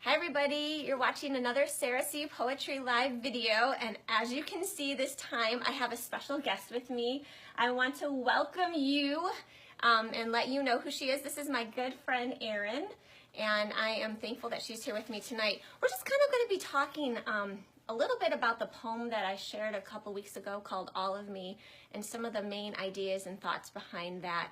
Hi everybody, you're watching another Sarah C. Poetry Live video, and as you can see this time I have a special guest with me. I want to welcome you and let you know who she is. This is my good friend Erin, and I am thankful that she's here with me tonight. We're just kind of going to be talking a little bit about the poem that I shared a couple weeks ago called All of Me, and some of the main ideas and thoughts behind that.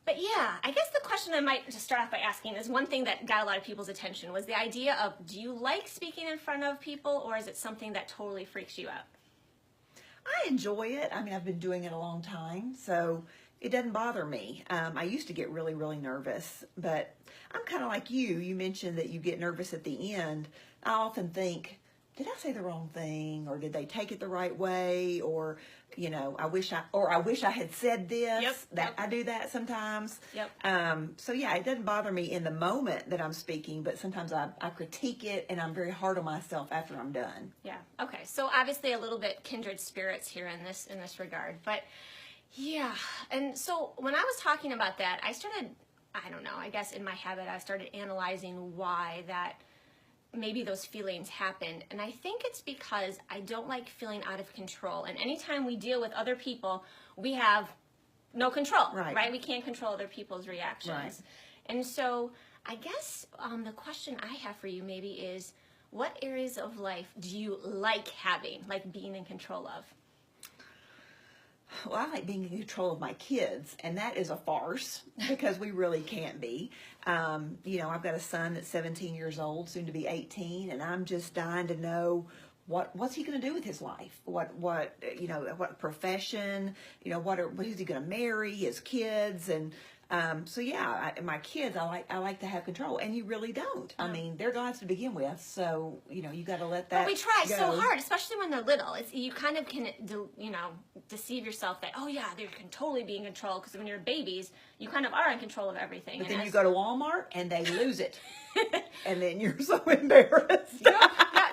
But yeah, I guess the question I might just start off by asking is one thing that got a lot of people's attention was the idea of, do you like speaking in front of people, or is it something that totally freaks you out? I enjoy it. I mean, I've been doing it a long time, so it doesn't bother me. I used to get really, really nervous, but I'm kind of like you. You mentioned that you get nervous at the end. I often think, did I say the wrong thing, or did they take it the right way, or you know, I wish I had said this. Yep. I do that sometimes. Yep. So yeah, it doesn't bother me in the moment that I'm speaking, but sometimes I critique it, and I'm very hard on myself after I'm done. Yeah. Okay. So obviously a little bit kindred spirits here in this regard, but yeah. And so when I was talking about that, I started, I don't know, I guess in my habit, I started analyzing why that maybe those feelings happen. And I think it's because I don't like feeling out of control. And anytime we deal with other people, we have no control, right? We can't control other people's reactions. Right. And so I guess the question I have for you maybe is, what areas of life do you like having, like being in control of? Well, I like being in control of my kids, and that is a farce because we really can't be. You know, I've got a son that's 17 years old, soon to be 18, and I'm just dying to know what's he going to do with his life? What you know, what profession? You know, who's he going to marry? His kids, and so yeah, my kids, I like to have control, and you really don't. I mean, they're God's to begin with, so you know you got to let that. But we try go. so hard, especially when they're little. You kind of can, you know, deceive yourself that, oh yeah, they can totally be in control, because when you're babies, you kind of are in control of everything. But and then you go to Walmart and they lose it, and then you're so embarrassed.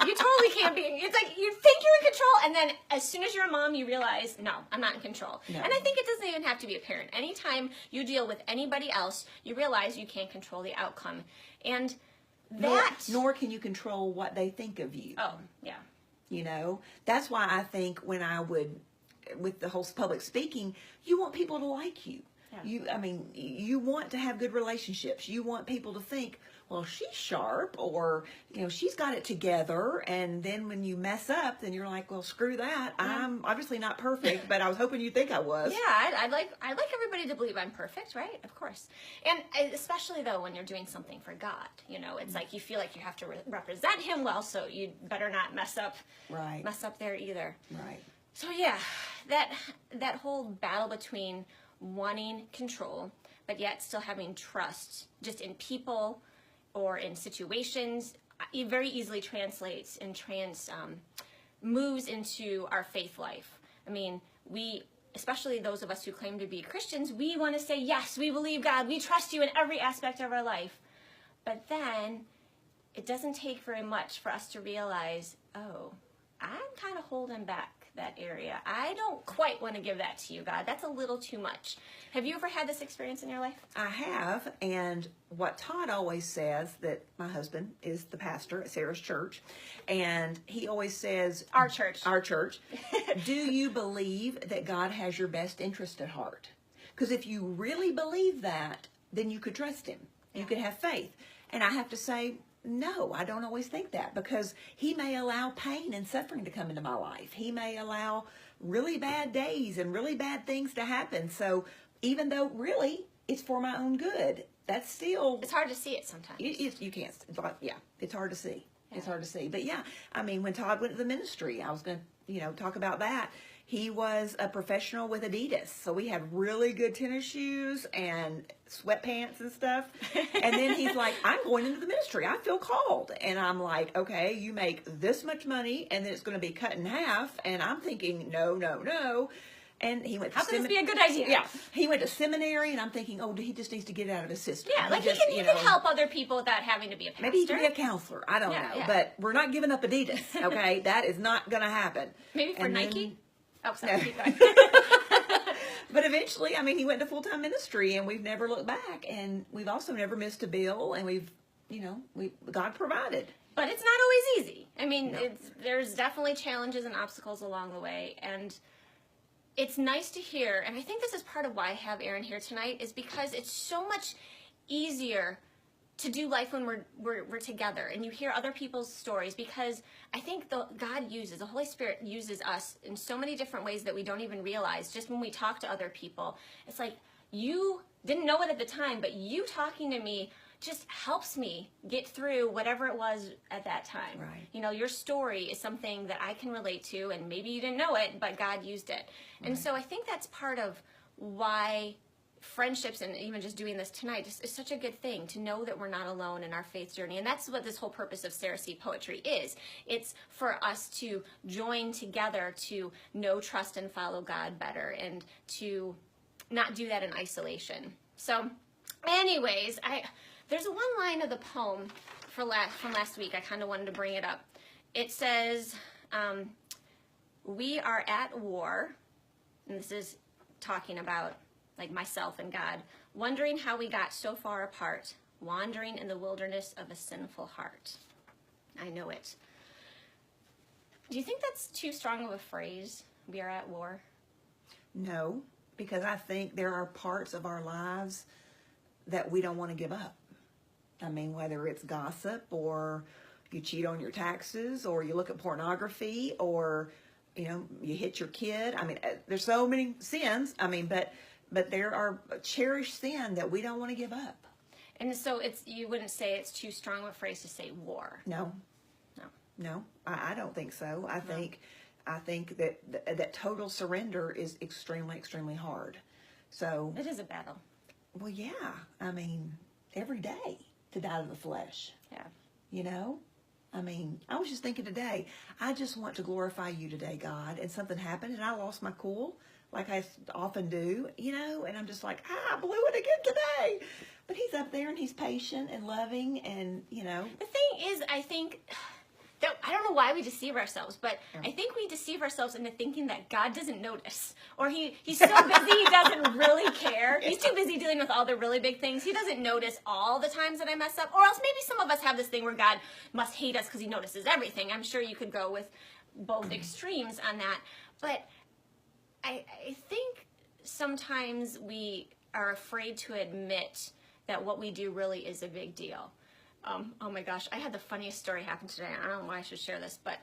You totally can't be. It's like you think you're in control, and then as soon as you're a mom, you realize, no, I'm not in control. No. And I think it doesn't even have to be a parent. Anytime you deal with anybody else, you realize you can't control the outcome. And that... Nor can you control what they think of you. Oh, yeah. You know? That's why I think when I would, with the whole public speaking, you want people to like you. Yeah. You want to have good relationships. You want people to think, well, she's sharp, or, you know, she's got it together. And then when you mess up, then you're like, well, screw that. Yeah. I'm obviously not perfect, but I was hoping you'd think I was. Yeah, I'd like everybody to believe I'm perfect, right? Of course. And especially, though, when you're doing something for God. You know, it's like you feel like you have to represent Him well, so you better not mess up there either. Right. So, yeah, that whole battle between wanting control, but yet still having trust just in people or in situations, it very easily translates and moves into our faith life. I mean, especially those of us who claim to be Christians, we want to say, yes, we believe God, we trust you in every aspect of our life. But then it doesn't take very much for us to realize, oh, I'm kind of holding back that area. I don't quite want to give that to you, God. That's a little too much. Have you ever had this experience in your life? I have, and what Todd always says, that my husband is the pastor at Sarah's church, and he always says, Our church, do you believe that God has your best interest at heart? Because if you really believe that, then you could trust Him. You could have faith. And I have to say, no, I don't always think that, because He may allow pain and suffering to come into my life. He may allow really bad days and really bad things to happen. So even though really it's for my own good, that's still... It's hard to see it sometimes. You can't, yeah, it's hard to see. Yeah. It's hard to see. But yeah, I mean, when Todd went to the ministry, I was going to, you know, talk about that. He was a professional with Adidas, so we had really good tennis shoes and sweatpants and stuff. And then he's like, I'm going into the ministry. I feel called. And I'm like, okay, you make this much money, and then it's going to be cut in half. And I'm thinking, no. And he went to How could this be a good idea? Yeah. He went to seminary, and I'm thinking, oh, he just needs to get it out of his system. Yeah, like he can help other people without having to be a pastor. Maybe he can be a counselor. I don't know. Yeah. But we're not giving up Adidas, okay? That is not going to happen. Maybe for Nike? Oh, sorry. Keep going. But eventually, I mean, he went to full-time ministry, and we've never looked back. And we've also never missed a bill, and we've God provided. But it's not always easy. I mean, there's definitely challenges and obstacles along the way, and it's nice to hear, and I think this is part of why I have Aaron here tonight, is because it's so much easier to do life when we're together, and you hear other people's stories, because I think the Holy Spirit uses us in so many different ways that we don't even realize. Just when we talk to other people, it's like, you didn't know it at the time, but you talking to me just helps me get through whatever it was at that time. Right. Your story is something that I can relate to, and maybe you didn't know it, but God used it. And so I think that's part of why friendships, and even just doing this tonight, is such a good thing, to know that we're not alone in our faith journey. And that's what this whole purpose of Sarah C. Poetry is. It's for us to join together to know, trust, and follow God better, and to not do that in isolation. So anyways, there's one line of the poem from last week. I kind of wanted to bring it up. It says, we are at war, and this is talking about like myself and God, wondering how we got so far apart, wandering in the wilderness of a sinful heart. I know it. Do you think that's too strong of a phrase, we are at war? No, because I think there are parts of our lives that we don't want to give up. I mean, whether it's gossip, or you cheat on your taxes, or you look at pornography, or, you hit your kid. I mean, there's so many sins. I mean, but there are cherished sin that we don't want to give up. And so you wouldn't say it's too strong of a phrase to say war. No, I don't think so. I think that total surrender is extremely, extremely hard. So it is a battle. Well, yeah. I mean, every day to die to the flesh. Yeah. I mean, I was just thinking today, I just want to glorify you today, God. And something happened, and I lost my cool, like I often do, and I'm just like, I blew it again today. But he's up there, and he's patient and loving, and, The thing is, I think that, I don't know why we deceive ourselves, but I think we deceive ourselves into thinking that God doesn't notice, or he's so busy he doesn't really care. He's too busy dealing with all the really big things. He doesn't notice all the times that I mess up, or else maybe some of us have this thing where God must hate us because he notices everything. I'm sure you could go with both extremes on that, but I think sometimes we are afraid to admit that what we do really is a big deal. Oh my gosh, I had the funniest story happen today. I don't know why I should share this, but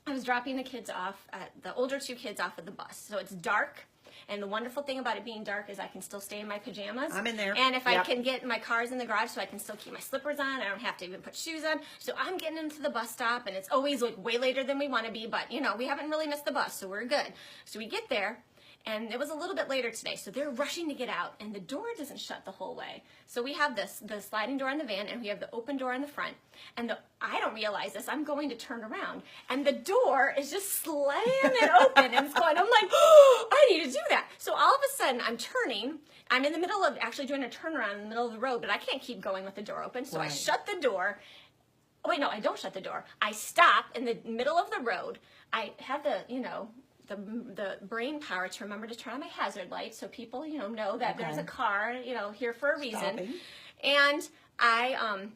I was dropping the kids off, the older two kids off at the bus. So it's dark, and the wonderful thing about it being dark is I can still stay in my pajamas. I'm in there. And if I can get my cars in the garage, so I can still keep my slippers on. I don't have to even put shoes on. So I'm getting into the bus stop, and it's always like way later than we want to be, but we haven't really missed the bus, so we're good. So we get there. And it was a little bit later today, so they're rushing to get out, and the door doesn't shut the whole way. So we have the sliding door in the van, and we have the open door in the front. And I don't realize this. I'm going to turn around, and the door is just slamming open, and it's going. I'm like, oh, I need to do that. So all of a sudden, I'm turning. I'm in the middle of actually doing a turnaround in the middle of the road, but I can't keep going with the door open. So I shut the door. Oh, wait, no, I don't shut the door. I stop in the middle of the road. I have the brain power to remember to turn on my hazard light so people, know that there's a car, here for a reason. Stopping. And I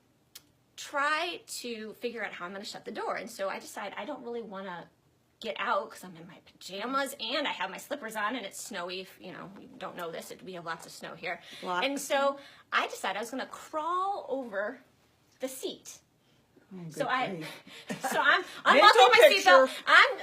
try to figure out how I'm going to shut the door. And so I decide I don't really want to get out because I'm in my pajamas and I have my slippers on and it's snowy. If, you don't know this, we have lots of snow here. And so I decided I was going to crawl over the seat. So I'm unbuckling my seatbelt.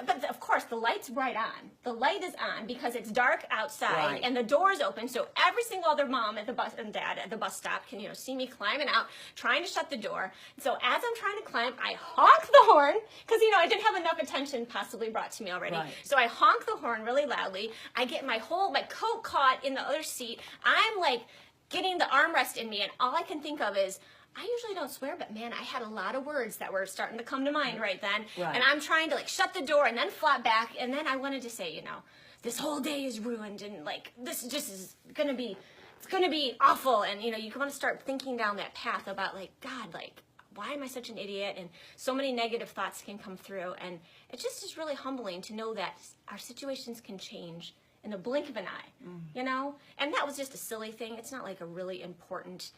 But of course the light's right on. The light is on because it's dark outside and the door's open. So every single other mom at the bus and dad at the bus stop can see me climbing out, trying to shut the door. So as I'm trying to climb, I honk the horn because I didn't have enough attention possibly brought to me already. So I honk the horn really loudly. I get my coat caught in the other seat. I'm like getting the armrest in me, and all I can think of is, I usually don't swear, but man, I had a lot of words that were starting to come to mind right then. And I'm trying to shut the door and then flop back. And then I wanted to say, this whole day is ruined and this just is going to be, it's going to be awful. And, you want to start thinking down that path about God, why am I such an idiot? And so many negative thoughts can come through. And it just is really humbling to know that our situations can change in the blink of an eye, And that was just a silly thing. It's not a really important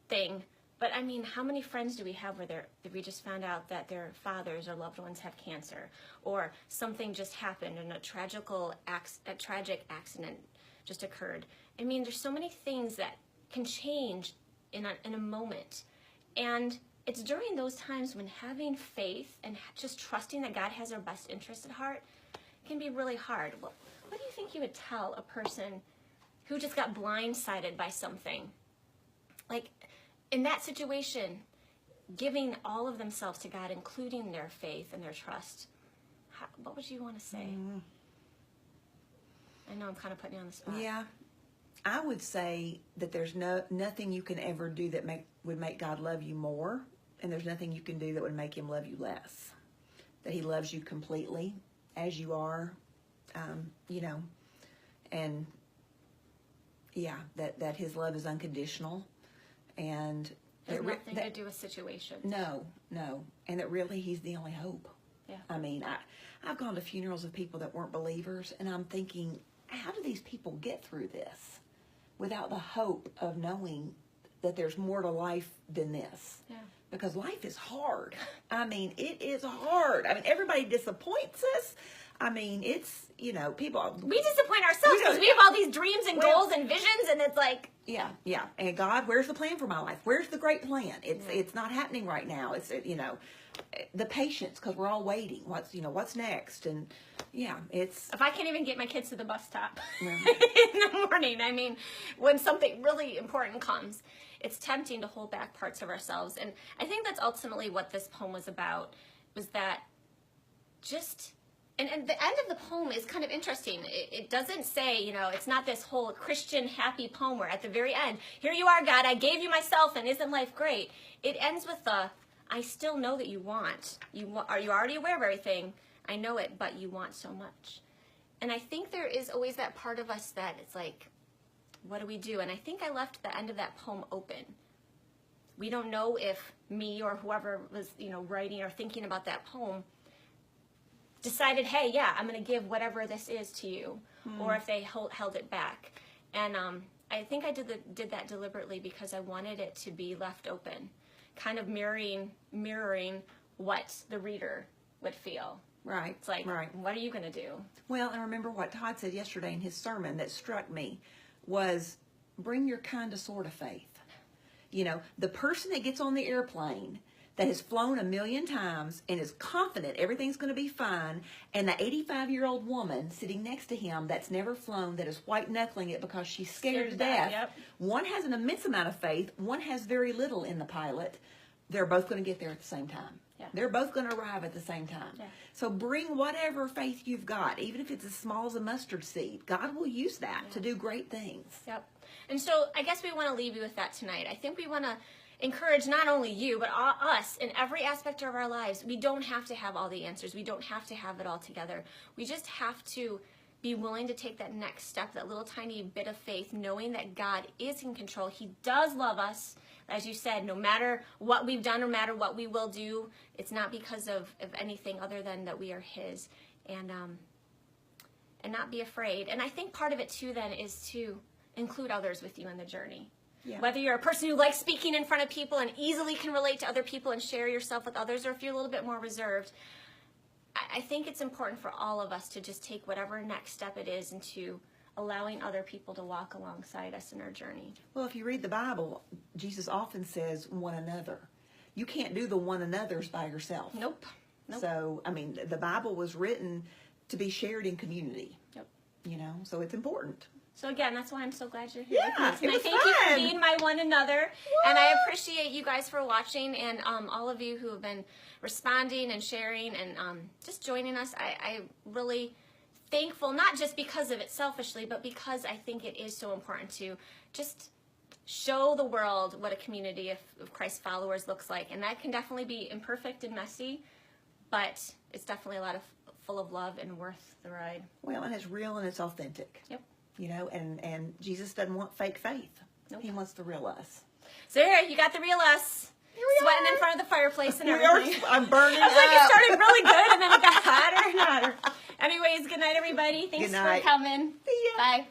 thing. But I mean, how many friends do we have where we just found out that their fathers or loved ones have cancer, or something just happened and a tragic accident just occurred? I mean, there's so many things that can change in a moment. And it's during those times when having faith and just trusting that God has our best interest at heart can be really hard. What do you think you would tell a person who just got blindsided by something? Like, in that situation, giving all of themselves to God, including their faith and their trust, what would you want to say? I know I'm kind of putting you on the spot. Yeah. I would say that there's nothing you can ever do that would make God love you more, and there's nothing you can do that would make him love you less. That he loves you completely as you are, and yeah, that his love is unconditional, and it has nothing to do with situations. No, and that really he's the only hope. Yeah. I mean, I've gone to funerals of people that weren't believers, and I'm thinking, how do these people get through this without the hope of knowing that there's more to life than this? Yeah. Because life is hard. I mean, it is hard. I mean, everybody disappoints us. I mean, it's, people... We disappoint ourselves because we have all these dreams and goals and visions, and it's like... Yeah. And God, where's the plan for my life? Where's the great plan? It's not happening right now. It's, the patience, because we're all waiting. What's next? And, it's... If I can't even get my kids to the bus stop in the morning, I mean, when something really important comes, it's tempting to hold back parts of ourselves. And I think that's ultimately what this poem was about, was that just... And the end of the poem is kind of interesting. It doesn't say, it's not this whole Christian happy poem where at the very end, here you are, God, I gave you myself, and isn't life great? It ends with I still know that you want. Are you already aware of everything? I know it, but you want so much. And I think there is always that part of us that it's like, what do we do? And I think I left the end of that poem open. We don't know if me or whoever was, writing or thinking about that poem decided, hey, yeah, I'm going to give whatever this is to you, or if they held it back. And I think I did that deliberately because I wanted it to be left open, kind of mirroring what the reader would feel. Right. It's like, what are you going to do? Well, and remember what Todd said yesterday in his sermon that struck me was, bring your kind of sort of faith. The person that gets on the airplane that has flown 1 million times and is confident everything's going to be fine, and the 85-year-old woman sitting next to him that's never flown, that is white-knuckling it because she's scared to death. Yep. One has an immense amount of faith. One has very little in the pilot. They're both going to get there at the same time. Yeah. They're both going to arrive at the same time. Yeah. So bring whatever faith you've got, even if it's as small as a mustard seed. God will use that to do great things. Yep. And so I guess we want to leave you with that tonight. I think we want to encourage not only you, but us in every aspect of our lives. We don't have to have all the answers. We don't have to have it all together. We just have to be willing to take that next step, that little tiny bit of faith, knowing that God is in control. He does love us. As you said, no matter what we've done, no matter what we will do, it's not because of anything other than that we are His. And not be afraid. And I think part of it, too, then, is to include others with you in the journey. Yeah. Whether you're a person who likes speaking in front of people and easily can relate to other people and share yourself with others, or if you're a little bit more reserved, I think it's important for all of us to just take whatever next step it is into allowing other people to walk alongside us in our journey. Well, if you read the Bible, Jesus often says one another. You can't do the one another's by yourself. Nope. So, I mean, the Bible was written to be shared in community. Yep. So it's important. So again, that's why I'm so glad you're here. Yeah, with me. And I thank you for being my one another. What? And I appreciate you guys for watching, and all of you who have been responding and sharing and just joining us. I really thankful, not just because of it selfishly, but because I think it is so important to just show the world what a community of Christ followers looks like. And that can definitely be imperfect and messy, but it's definitely full of love and worth the ride. Well, and it's real and it's authentic. Yep. And Jesus doesn't want fake faith. Nope. He wants the real us. So here, you got the real us. Sweating in front of the fireplace and everything. I'm burning I was like, it started really good, and then it got hotter and hotter. Anyways, good night, everybody. Thanks for coming. See ya. Bye.